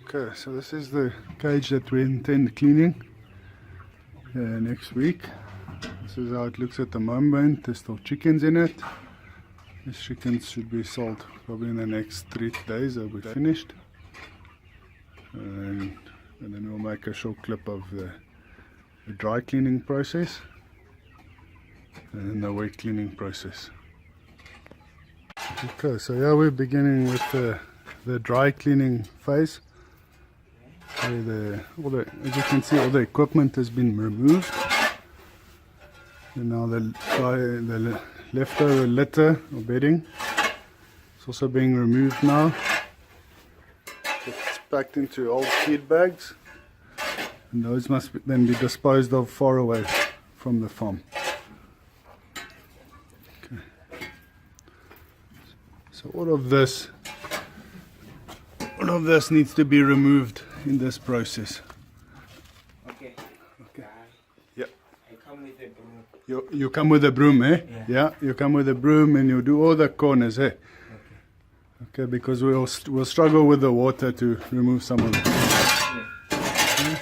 Okay, so this is the cage that we intend cleaning next week. This is how it looks at the moment. There's still chickens in it. These chickens should be sold probably in the next 3 days. They'll be finished. And then we'll make a short clip of the dry cleaning process and then the wet cleaning process. Okay, so yeah, we're beginning with the dry cleaning phase. Where as you can see, all the equipment has been removed. And now the leftover litter or bedding is also being removed now. It's packed into old feed bags, and those must then be disposed of far away from the farm. Okay. So all of this needs to be removed in this process. Okay. Okay. Yeah. I come with a broom. You come with a broom, eh? Yeah. You come with a broom and you do all the corners, eh? Okay, because we'll struggle with the water to remove some of it. Yeah.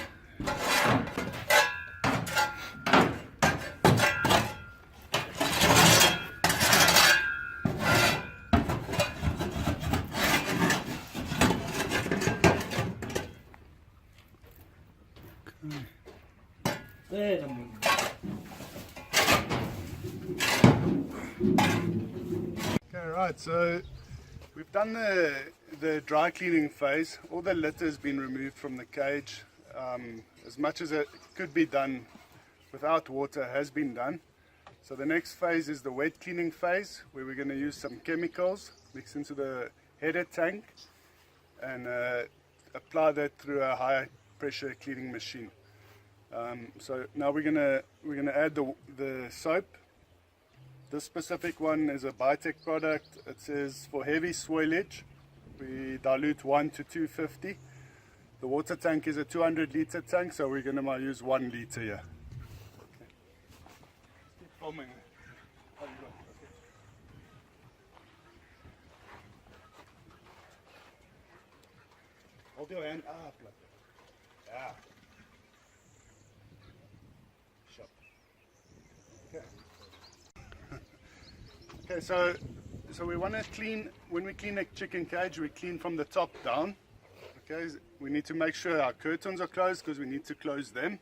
Wait a minute. Okay, right, so we've done the dry cleaning phase. All the litter has been removed from the cage. As much as it could be done without water has been done. So the next phase is the wet cleaning phase, where we're going to use some chemicals mixed into the header tank and apply that through a high pressure cleaning machine. So now we're gonna add the soap. This specific one is a Biotech product. It says for heavy soilage we dilute 1 to 250. The water tank is a 200 liter tank, so we're gonna use 1 liter here. Okay. Keep filming. Oh, you got it. Okay. Hold your hand up like that. Yeah. Okay, so we want to clean, when we clean a chicken cage, we clean from the top down. Okay, we need to make sure our curtains are closed because we need to close them.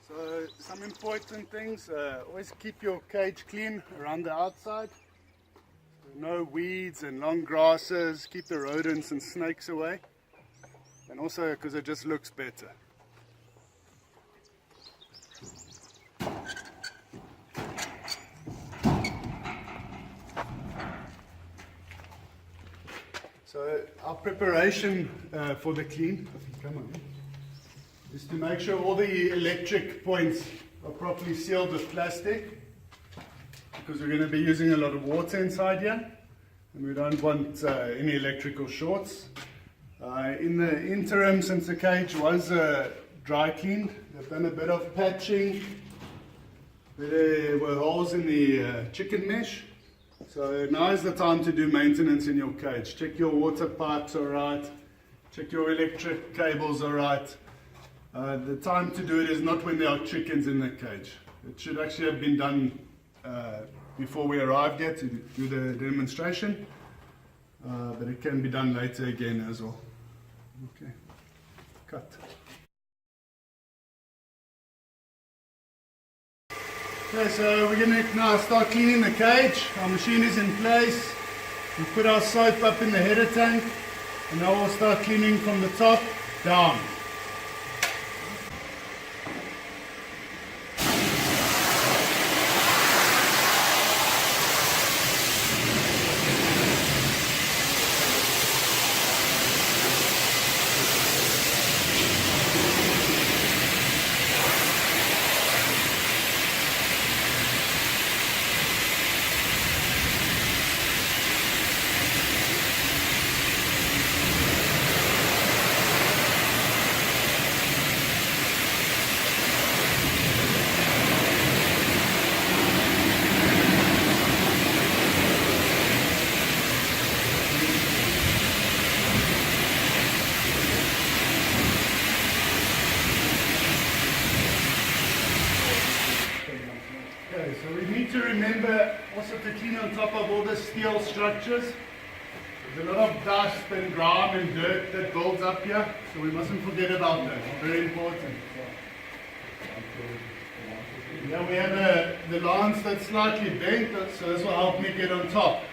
So some important things, always keep your cage clean around the outside. So no weeds and long grasses, keep the rodents and snakes away. And also because it just looks better. So our preparation for the clean, come on, is to make sure all the electric points are properly sealed with plastic, because we're going to be using a lot of water inside here and we don't want any electrical shorts. In the interim, since the cage was dry cleaned, they've done a bit of patching. There were holes in the chicken mesh, so now is the time to do maintenance in your cage. Check your water pipes are right, check your electric cables are right. The time to do it is not when there are chickens in the cage. It should actually have been done before we arrived here to do the demonstration, but it can be done later again as well. Okay, cut. Okay, so we're going to now start cleaning the cage. Our machine is in place. We put our soap up in the header tank, and now we'll start cleaning from the top down. on top of all the steel structures. There's a lot of dust and grime and dirt that builds up here, so we mustn't forget about that. It's very important. Yeah, we have the lance that's slightly bent, so this will help me get on top.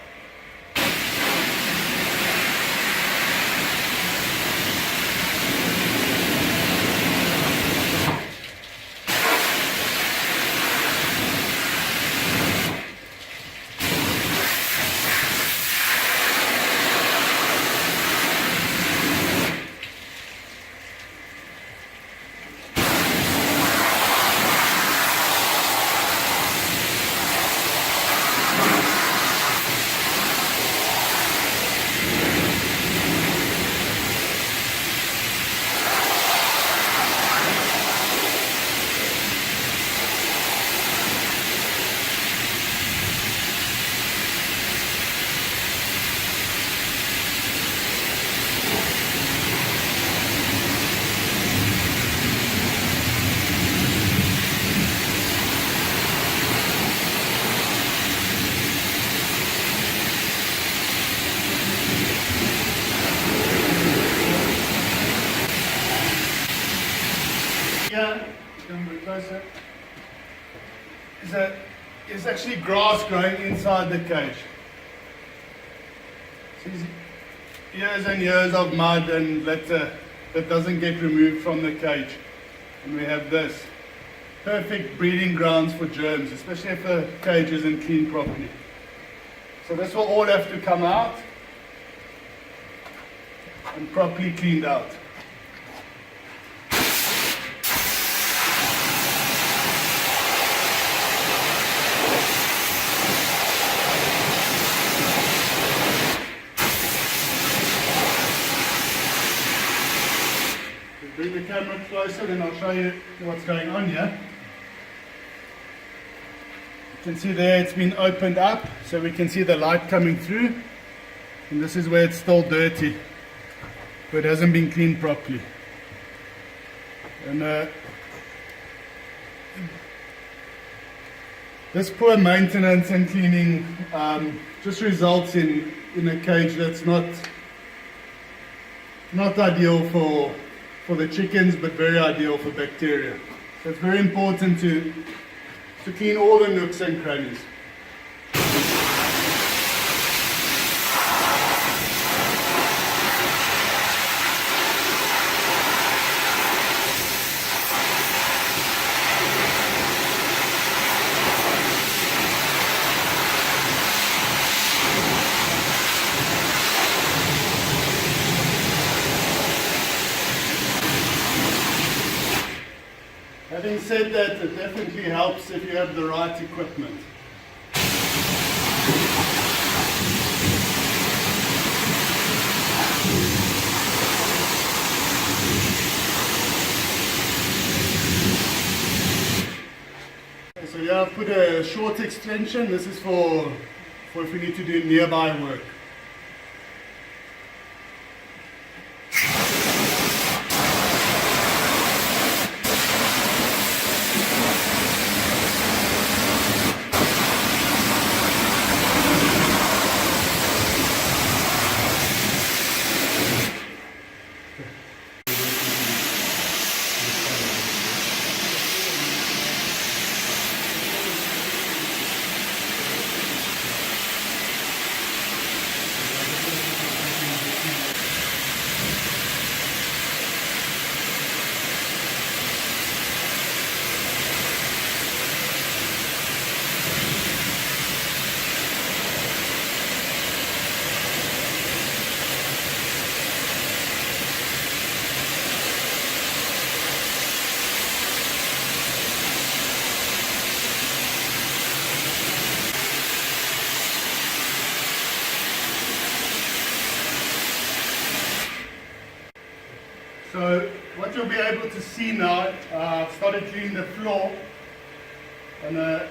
Here, come a bit closer. Is actually grass growing inside the cage. So years and years of mud and litter that doesn't get removed from the cage. And we have this. Perfect breeding grounds for germs, especially if the cage isn't cleaned properly. So this will all have to come out and properly cleaned out. Bring the camera closer, then I'll show you what's going on here. You can see there it's been opened up, so we can see the light coming through. And this is where it's still dirty, but it hasn't been cleaned properly. And this poor maintenance and cleaning just results in a cage that's not ideal for the chickens, but very ideal for bacteria. So it's very important to clean all the nooks and crannies. Having said that, it definitely helps if you have the right equipment. So here I've put a short extension. This is for if we need to do nearby work. So what you'll be able to see now, I've started cleaning the floor, and the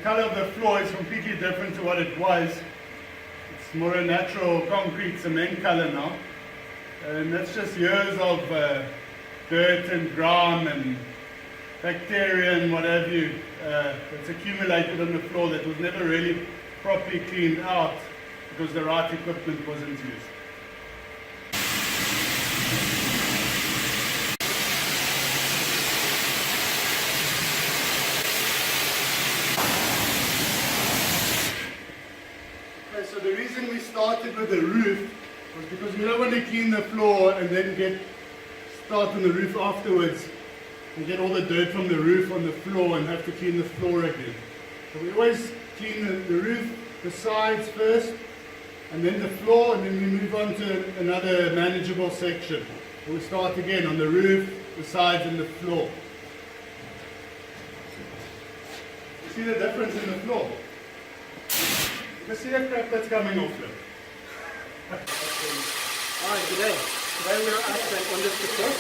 color of the floor is completely different to what it was. It's more a natural concrete cement color now, and that's just years of dirt and grime and bacteria and what have you that's accumulated on the floor that was never really properly cleaned out because the right equipment wasn't used. Okay, so the reason we started with the roof was because we don't want to clean the floor and then start on the roof afterwards and get all the dirt from the roof on the floor and have to clean the floor again. So we always clean the roof, the sides first, and then the floor, and then we move on to another manageable section. So we start again on the roof, the sides, and the floor. You see the difference in the floor? You can see the crap that's coming off there. Hi, good day. Today we are at Onderstepoort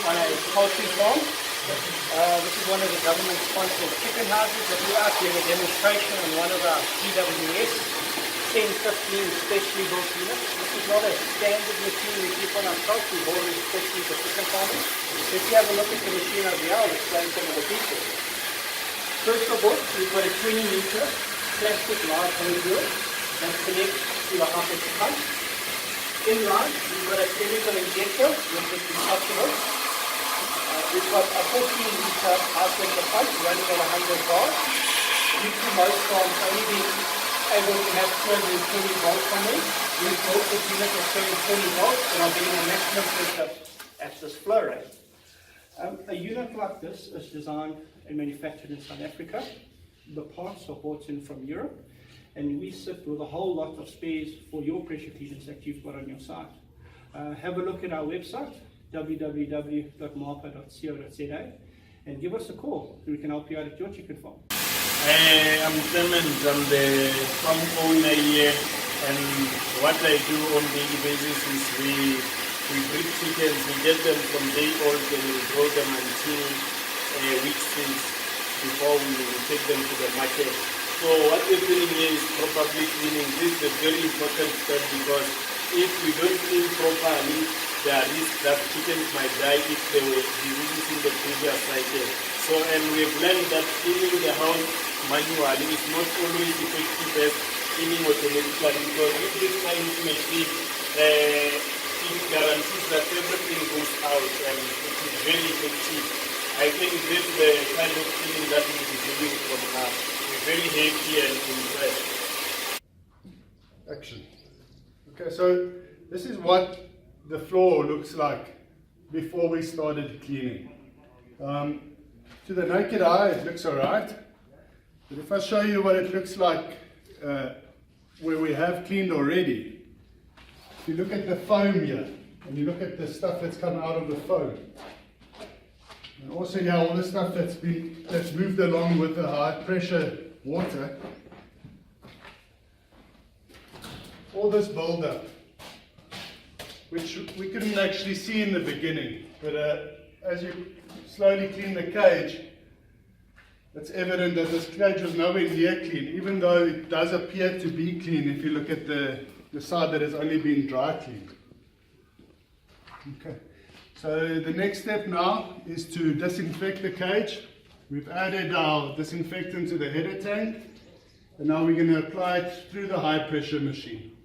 on a poultry farm. This is one of the government-sponsored chicken houses that we're out doing a demonstration on one of our GWS 1015 specially built units. This is not a standard machine we keep on our truck. We bought it especially for chicken farming. So if you have a look at the machine over here, I'll explain some of the features. First of all, we've got a 20-meter plastic large hose reel that connects to the half-inch pump. Inline, we've got a chemical injector which is detachable. We've got a 14-litre high-pressure pump running at 100 bars. Due to most farms only being able to have 240 volts on them, we've built this unit at 740 volts and are getting a maximum pressure at this flow rate. A unit like this is designed and manufactured in South Africa. The parts are bought in from Europe, and we sit with a whole lot of spares for your pressure cleaners that you've got on your site. Have a look at our website, www.marpa.co.za, and give us a call so we can help you out at your chicken farm. I'm Clement, I'm the farm owner here, and what I do on daily basis is we breed chickens, we get them from day old and we grow them until week 6 before we take them to the market. So what we're doing here is properly cleaning. This is a very important step because if we don't clean properly, there are risks that chickens might die if they were diseases in the previous cycle. So, and we've learned that cleaning the house manually is not always effective as cleaning automatically because with this kind of machine, it guarantees that everything goes out and it is very effective. I think this is the kind of cleaning that we'll be doing from now. We're very happy and impressed. Action. Okay, so this is what the floor looks like before we started cleaning. To the naked eye, it looks alright. But if I show you what it looks like where we have cleaned already, if you look at the foam here, and you look at the stuff that's come out of the foam, and also here all the stuff that's moved along with the high pressure water, all this build-up, which we couldn't actually see in the beginning, but as you slowly clean the cage, it's evident that this cage was nowhere near clean, even though it does appear to be clean if you look at the side that has only been dry cleaned. Okay, so the next step now is to disinfect the cage. We've added our disinfectant to the header tank, and now we're going to apply it through the high pressure machine.